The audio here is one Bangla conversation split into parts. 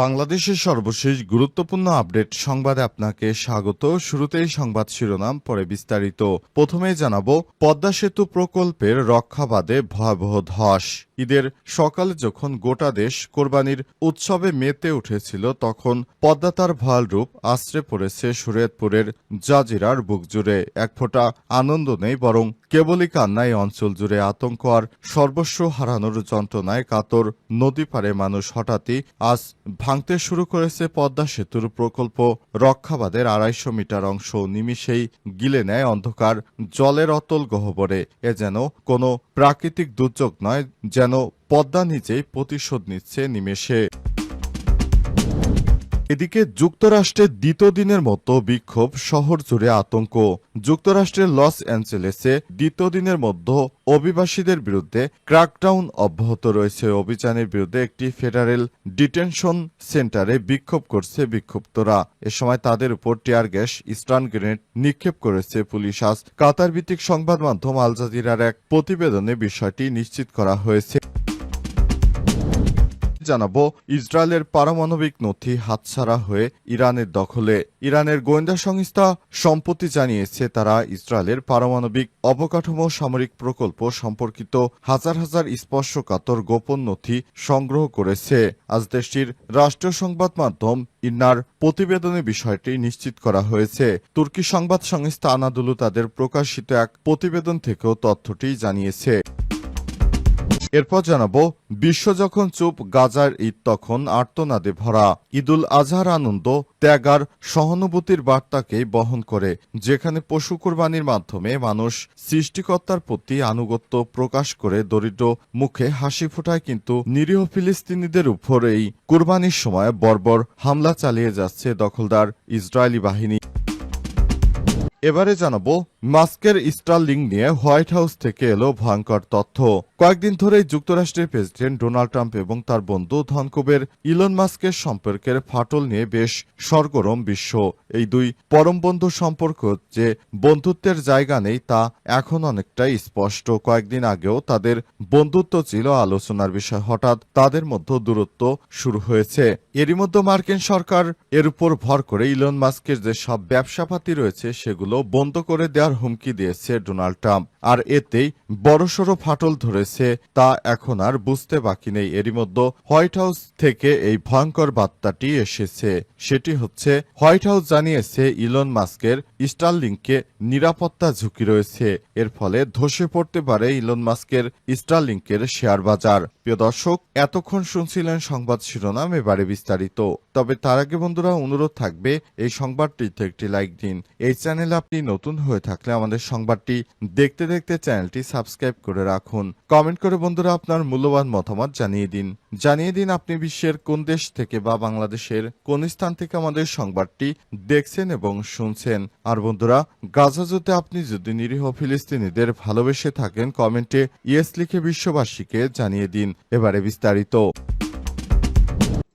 বাংলাদেশের সর্বশেষ গুরুত্বপূর্ণ আপডেট সংবাদে আপনাকে স্বাগত। শুরুতেই সংবাদ শিরোনাম, পরে বিস্তারিত। প্রথমেই জানাবো, পদ্মা সেতু প্রকল্পের রক্ষাবাদে ভয়াবহ ধস। ঈদের সকালে যখন গোটা দেশ কোরবানির উৎসবে মেতে উঠেছিল, তখন পদ্মা তার ভয়াল রূপ আশ্রে পড়েছে শরীয়তপুরের জাজিরার বুক জুড়ে। এক ফোঁটা আনন্দ নেই, বরং কেবলই কান্নায় অঞ্চল জুড়ে আতঙ্ক আর সর্বস্ব হারানোর যন্ত্রণায় কাতর নদী পারে মানুষ। হঠাৎই আজ ভাঙতে শুরু করেছে পদ্মা সেতুর প্রকল্প রক্ষাবাদের ২৫০ মিটার অংশ। নিমিষেই গিলে নেয় অন্ধকার জলের অতল গহ্বরে। এ যেন কোনো প্রাকৃতিক দুর্যোগ নয়, যেন পদ্মা নিজেই প্রতিশোধ নিচ্ছে নিমেষে। এদিকে যুক্তরাষ্ট্রের দ্বিতীয় দিনের মতো বিক্ষোভ, শহর জুড়ে আতঙ্ক। যুক্তরাষ্ট্রের লস অ্যাঞ্জেলেসে দ্বিতীয় দিনের মধ্যে অভিবাসীদের বিরুদ্ধে ক্র্যাকডাউন অব্যাহত রয়েছে। অভিযানের বিরুদ্ধে একটি ফেডারেল ডিটেনশন সেন্টারে বিক্ষোভ করছে বিক্ষুব্ধরা। এ সময় তাদের উপর টিয়ার গ্যাস, স্টান গ্রেনেড নিক্ষেপ করেছে পুলিশ। আজ কাতার ভিত্তিক সংবাদ মাধ্যম আল জাজিরার এক প্রতিবেদনে বিষয়টি নিশ্চিত করা হয়েছে। জানাবো, ইসরায়েলের পারমাণবিক নথি হাতছাড়া হয়ে ইরানের দখলে। ইরানের গোয়েন্দা সংস্থা সম্প্রতি জানিয়েছে, তারা ইসরায়েলের পারমাণবিক অবকাঠামো সামরিক প্রকল্প সম্পর্কিত হাজার হাজার স্পর্শকাতর গোপন নথি সংগ্রহ করেছে। আজ দেশটির রাষ্ট্রীয় সংবাদ মাধ্যম ইন্নার প্রতিবেদনে বিষয়টি নিশ্চিত করা হয়েছে। তুর্কি সংবাদ সংস্থা আনাদুলু তাদের প্রকাশিত এক প্রতিবেদন থেকেও তথ্যটি জানিয়েছে। এরপর জানাবো, বিশ্ব যখন চুপ, গাজার ঈদ তখন আর্তনাদে ভরা। ঈদুল আজহার আনন্দ, ত্যাগ আর সহানুভূতির বার্তাকেই বহন করে। যেখানে পশু কোরবানির মাধ্যমে মানুষ সৃষ্টিকর্তার প্রতি আনুগত্য প্রকাশ করে দরিদ্র মুখে হাসি ফোটায়, কিন্তু নিরীহ ফিলিস্তিনিদের উপর এই কোরবানির সময় বর্বর হামলা চালিয়ে যাচ্ছে দখলদার ইসরায়েলি বাহিনী। এবারে জানাবো, মাস্কের স্টারলিংক নিয়ে হোয়াইট হাউস থেকে এলো ভয়ঙ্কর তথ্য। কয়েকদিন ধরেই যুক্তরাষ্ট্রের প্রেসিডেন্ট ডোনাল্ড ট্রাম্প এবং তার বন্ধু ধনকুবের ইলন মাস্কের সম্পর্কের ফাটল নিয়ে বেশ সরগরম বিশ্ব। এই দুই পরম বন্ধু সম্পর্ক যে বন্ধুত্বের জায়গা নেই, তা এখন অনেকটাই স্পষ্ট। কয়েকদিন আগেও তাদের বন্ধুত্ব ছিল আলোচনার বিষয়। হঠাৎ তাদের মধ্যে দূরত্ব শুরু হয়েছে। এরই মধ্যে মার্কিন সরকার এর উপর ভর করে ইলন মাস্কের যে সব ব্যবসাপাতি রয়েছে সেগুলো বন্ধ করে দেওয়ার হুমকি দিয়েছে ডোনাল্ড ট্রাম্প। আর এতেই বড়সড় ফাটল ধরেছে, তা এখন আর বুঝতে বাকি নেই। এরই মধ্যে হোয়াইট হাউস থেকে এই ভয়ঙ্কর বার্তাটি এসেছে। সেটি হচ্ছে, হোয়াইট হাউস জানিয়েছে ইলন মাস্কের স্টারলিংকে নিরাপত্তা ঝুঁকি রয়েছে। এর ফলে ধসে পড়তে পারে ইলন মাস্কের স্টারলিংকের শেয়ার বাজার। প্রিয় দর্শক, এতক্ষণ শুনছিলেন সংবাদ শিরোনাম, এবারে বিস্তারিত। তবে তার আগে বন্ধুরা, অনুরোধ থাকবে এই সংবাদটিতে একটি লাইক দিন। এই চ্যানেলে আপনি নতুন হয়ে থাকলে আমাদের সংবাদটি দেখতে দেখতে চ্যানেলটি সাবস্ক্রাইব করে রাখুন। কমেন্ট করে বন্ধুরা আপনার মূল্যবান মতামত জানিয়ে দিন আপনি বিশ্বের কোন দেশ থেকে বা বাংলাদেশের কোন স্থান থেকে আমাদের সংবাদটি দেখছেন এবং শুনছেন। আর বন্ধুরা, গাজা যুদ্ধে আপনি যদি নিরীহ ফিলিস্তিনিদের ভালোবেসে থাকেন, কমেন্টে ইয়েস লিখে বিশ্ববাসীকে জানিয়ে দিন। এবারে বিস্তারিত।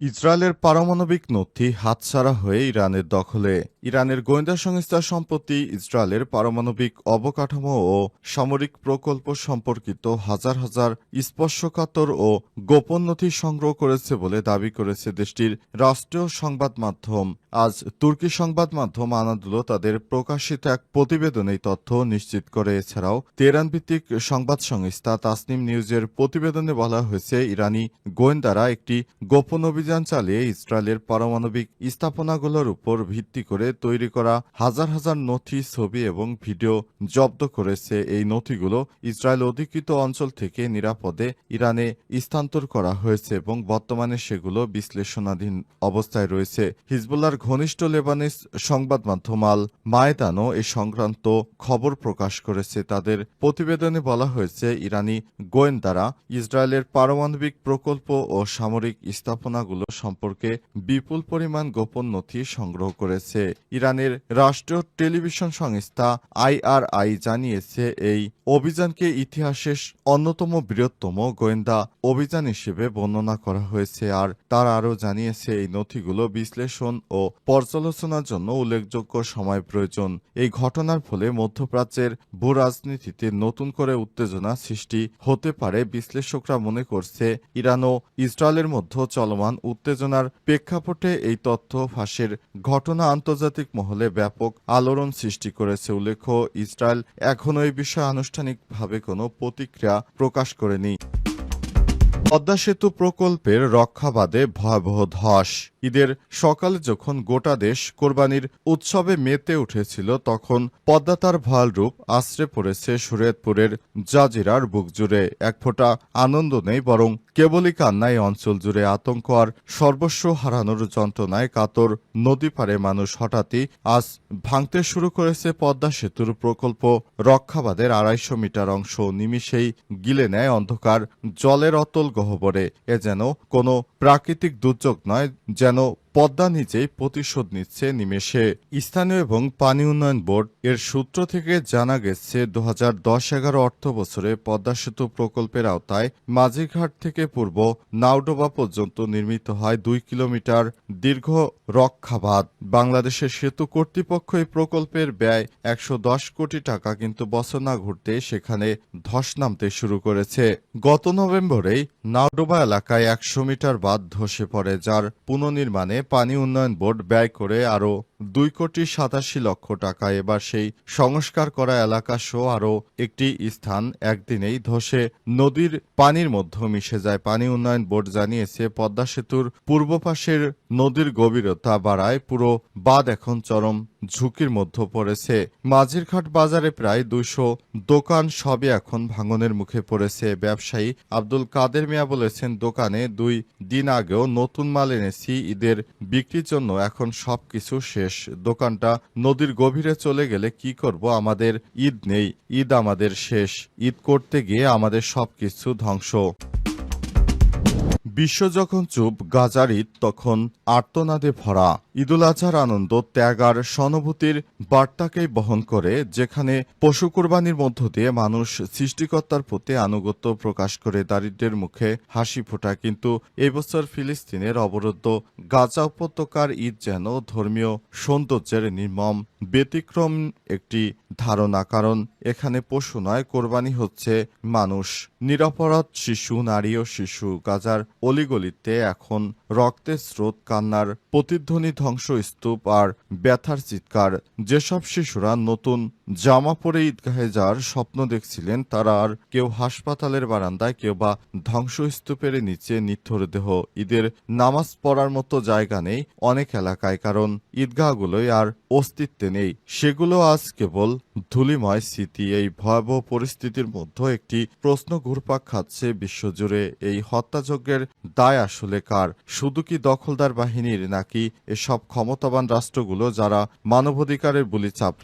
ইসরায়েলের পারমাণবিক নথি হাতছাড়া হয়ে ইরানের দখলে। ইরানের গোয়েন্দা সংস্থা সম্প্রতি ইসরায়েলের পারমাণবিক অবকাঠামো ও সামরিক প্রকল্প সম্পর্কিত হাজার হাজার স্পর্শকাতর ও গোপন নথি সংগ্রহ করেছে বলে দাবি করেছে দেশটির রাষ্ট্রীয় সংবাদ মাধ্যম। আজ তুর্কি সংবাদ মাধ্যম আনাদুলু তাদের প্রকাশিত এক প্রতিবেদনে তথ্য নিশ্চিত করে। এছাড়াও তেহরান ভিত্তিক সংবাদ সংস্থা তাসনিম নিউজের প্রতিবেদনে বলা হয়েছে, ইরানি গোয়েন্দারা একটি গোপন অভিযান চালিয়ে ইসরায়েলের পারমাণবিক স্থাপনাগুলোর উপর ভিত্তি করে তৈরি করা হাজার হাজার নথি, ছবি এবং ভিডিও জব্দ করেছে। এই নথিগুলো ইসরায়েল অধিকৃত অঞ্চল থেকে নিরাপদে ইরানে স্থানান্তর করা হয়েছে এবং বর্তমানে সেগুলো বিশ্লেষণাধীন অবস্থায় রয়েছে। হিজবুল্লাহর ঘনিষ্ঠ লেবানিজ সংবাদ মাধ্যম আল মায়দানও এ সংক্রান্ত খবর প্রকাশ করেছে। তাদের প্রতিবেদনে বলা হয়েছে, ইরানি গোয়েন্দারা ইসরায়েলের পারমাণবিক প্রকল্প ও সামরিক স্থাপনাগুলো সম্পর্কে বিপুল পরিমাণ গোপন নথি সংগ্রহ করেছে। ইরানের রাষ্ট্রীয় টেলিভিশন সংস্থা IRI জানিয়েছে, এই অভিযানকে ইতিহাসের অন্যতম বৃহত্তম গোয়েন্দা অভিযান হিসেবে বর্ণনা করা হয়েছে। আর তারা আরও জানিয়েছে, এই নথিগুলো বিশ্লেষণ ও পর্যালোচনার জন্য উল্লেখযোগ্য সময় প্রয়োজন। এই ঘটনার ফলে মধ্যপ্রাচ্যের ভূ রাজনীতিতে নতুন করে উত্তেজনা সৃষ্টি হতে পারে। বিশ্লেষকরা মনে করছে, ইরান ও ইসরায়েলের মধ্যে চলমান উত্তেজনার প্রেক্ষাপটে এই তথ্য ফাঁসের ঘটনা আন্তর্জাতিক মহলে ব্যাপক আলোড়ন সৃষ্টি করেছে। উল্লেখ্য, ইসরায়েল এখনও এই বিষয়ে আনুষ্ঠানিকভাবে কোনো প্রতিক্রিয়া প্রকাশ করেনি। পদ্মা সেতু প্রকল্পের রক্ষাবাদে ভয়াবহ ধস। ঈদের সকালে যখন গোটা দেশ কোরবানির উৎসবে মেতে উঠেছিল, তখন পদ্মা তার ভয়াল রূপ আশ্রে পড়েছে শরীয়তপুরের জাজিরার বুক জুড়ে। এক ফোঁটা আনন্দ নেই, বরং কেবলই কান্নায় অঞ্চল জুড়ে আতঙ্ক আর সর্বস্ব হারানোর যন্ত্রণায় কাতর নদী পারে মানুষ। হঠাৎই আজ ভাঙতে শুরু করেছে পদ্মা সেতুর প্রকল্প রক্ষাবাদের ২৫০ মিটার অংশ। নিমিষেই গিলে নেয় অন্ধকার জলের অতল গহ্বরে। এ যেন কোনো প্রাকৃতিক দুর্যোগ নয়, যেন পদ্মা নিজেই প্রতিশোধ নিচ্ছে নিমেষে। স্থানীয় এবং পানি উন্নয়ন বোর্ড এর সূত্র থেকে জানা গেছে, ২০১০-১১ অর্থ বছরে পদ্মা সেতু প্রকল্পের আওতায় মাঝিঘাট থেকে পূর্ব নাওডোবা পর্যন্ত নির্মিত হয় ২ কিলোমিটার দীর্ঘ রক্ষাবাঁধ। বাংলাদেশের সেতু কর্তৃপক্ষ এই প্রকল্পের ব্যয় ১১০ কোটি টাকা, কিন্তু বছর না ঘুরতে সেখানে ধস নামতে শুরু করেছে। গত নভেম্বরেই নাওডোবা এলাকায় ১০০ মিটার বাঁধ ধসে পড়ে, যার পুনর্নির্মাণে পানি উন্নয়ন বোর্ড ব্যয় করে আরও ২,৮৭,০০,০০০ টাকা। এবার সেই সংস্কার করা এলাকা সহ আরও একটি স্থান একদিনেই ধসে নদীর পানির মধ্যে মিশে যায়। পানি উন্নয়ন বোর্ড জানিয়েছে, পদ্মা সেতুর পূর্ব পাশের নদীর গভীরতা বাড়ায় পুরো বাঁধ এখন চরম ঝুঁকির মধ্যে পড়েছে। মাঝিরঘাট বাজারে প্রায় ২০০ দোকান সবই এখন ভাঙনের মুখে পড়েছে। ব্যবসায়ী আব্দুল কাদের মিয়া বলেছেন, দোকানে ২ দিন আগেও নতুন মাল এনেছি, ঈদের বিক্রির জন্য এখন সবকিছু শেষ। দোকানটা নদীর গভীরে চলে গেলে কি করব? আমাদের ঈদ নেই, ঈদ আমাদের শেষ। ঈদ করতে গিয়ে আমাদের সবকিছু ধ্বংস। বিশ্ব যখন চুপ, গাজার ঈদ তখন আর্তনাদে ভরা। ঈদুল আজহার আনন্দ, ত্যাগ আর সহানুভূতির বার্তাকেই বহন করে, যেখানে পশু কোরবানির মধ্য দিয়ে মানুষ সৃষ্টিকর্তার প্রতি আনুগত্য প্রকাশ করে দারিদ্র্যের মুখে হাসি ফোটায়। কিন্তু এবছর ফিলিস্তিনের অবরুদ্ধ গাজা উপত্যকার ঈদ যেন ধর্মীয় সৌন্দর্যের নির্মম ব্যতিক্রম একটি ধারণা। কারণ এখানে পশু নয়, কোরবানি হচ্ছে মানুষ। নিরপরাধ শিশু, নারী ও শিশু। গাজার অলিগলিতে এখন রক্তের স্রোত, কান্নার প্রতিধ্বনি, ধ্বংসস্তূপ আর ব্যথার চিৎকার। যেসব শিশুরা নতুন জামা পরে ঈদগাহে যাওয়ার স্বপ্ন দেখছিলেন, তারা আর কেউ হাসপাতালের বারান্দায়, কেউ বা ধ্বংসস্তূপের নিচে নিথর দেহ। ঈদের নামাজ পড়ার মতো জায়গা নেই অনেক এলাকায়, কারণ ঈদগাহগুলোই আর অস্তিত্বে নেই। সেগুলো আজ কেবল ধূলিময় স্মৃতি। এই ভয়াবহ পরিস্থিতির মধ্যে একটি প্রশ্ন ঘুরপাক খাচ্ছে বিশ্বজুড়ে, এই হত্যাযজ্ঞের দায় আসলে কার? শুধু কি দখলদার বাহিনীর, নাকি এসব ক্ষমতাবান রাষ্ট্রগুলো যারা মানবাধিকারের বুলি চাপড়া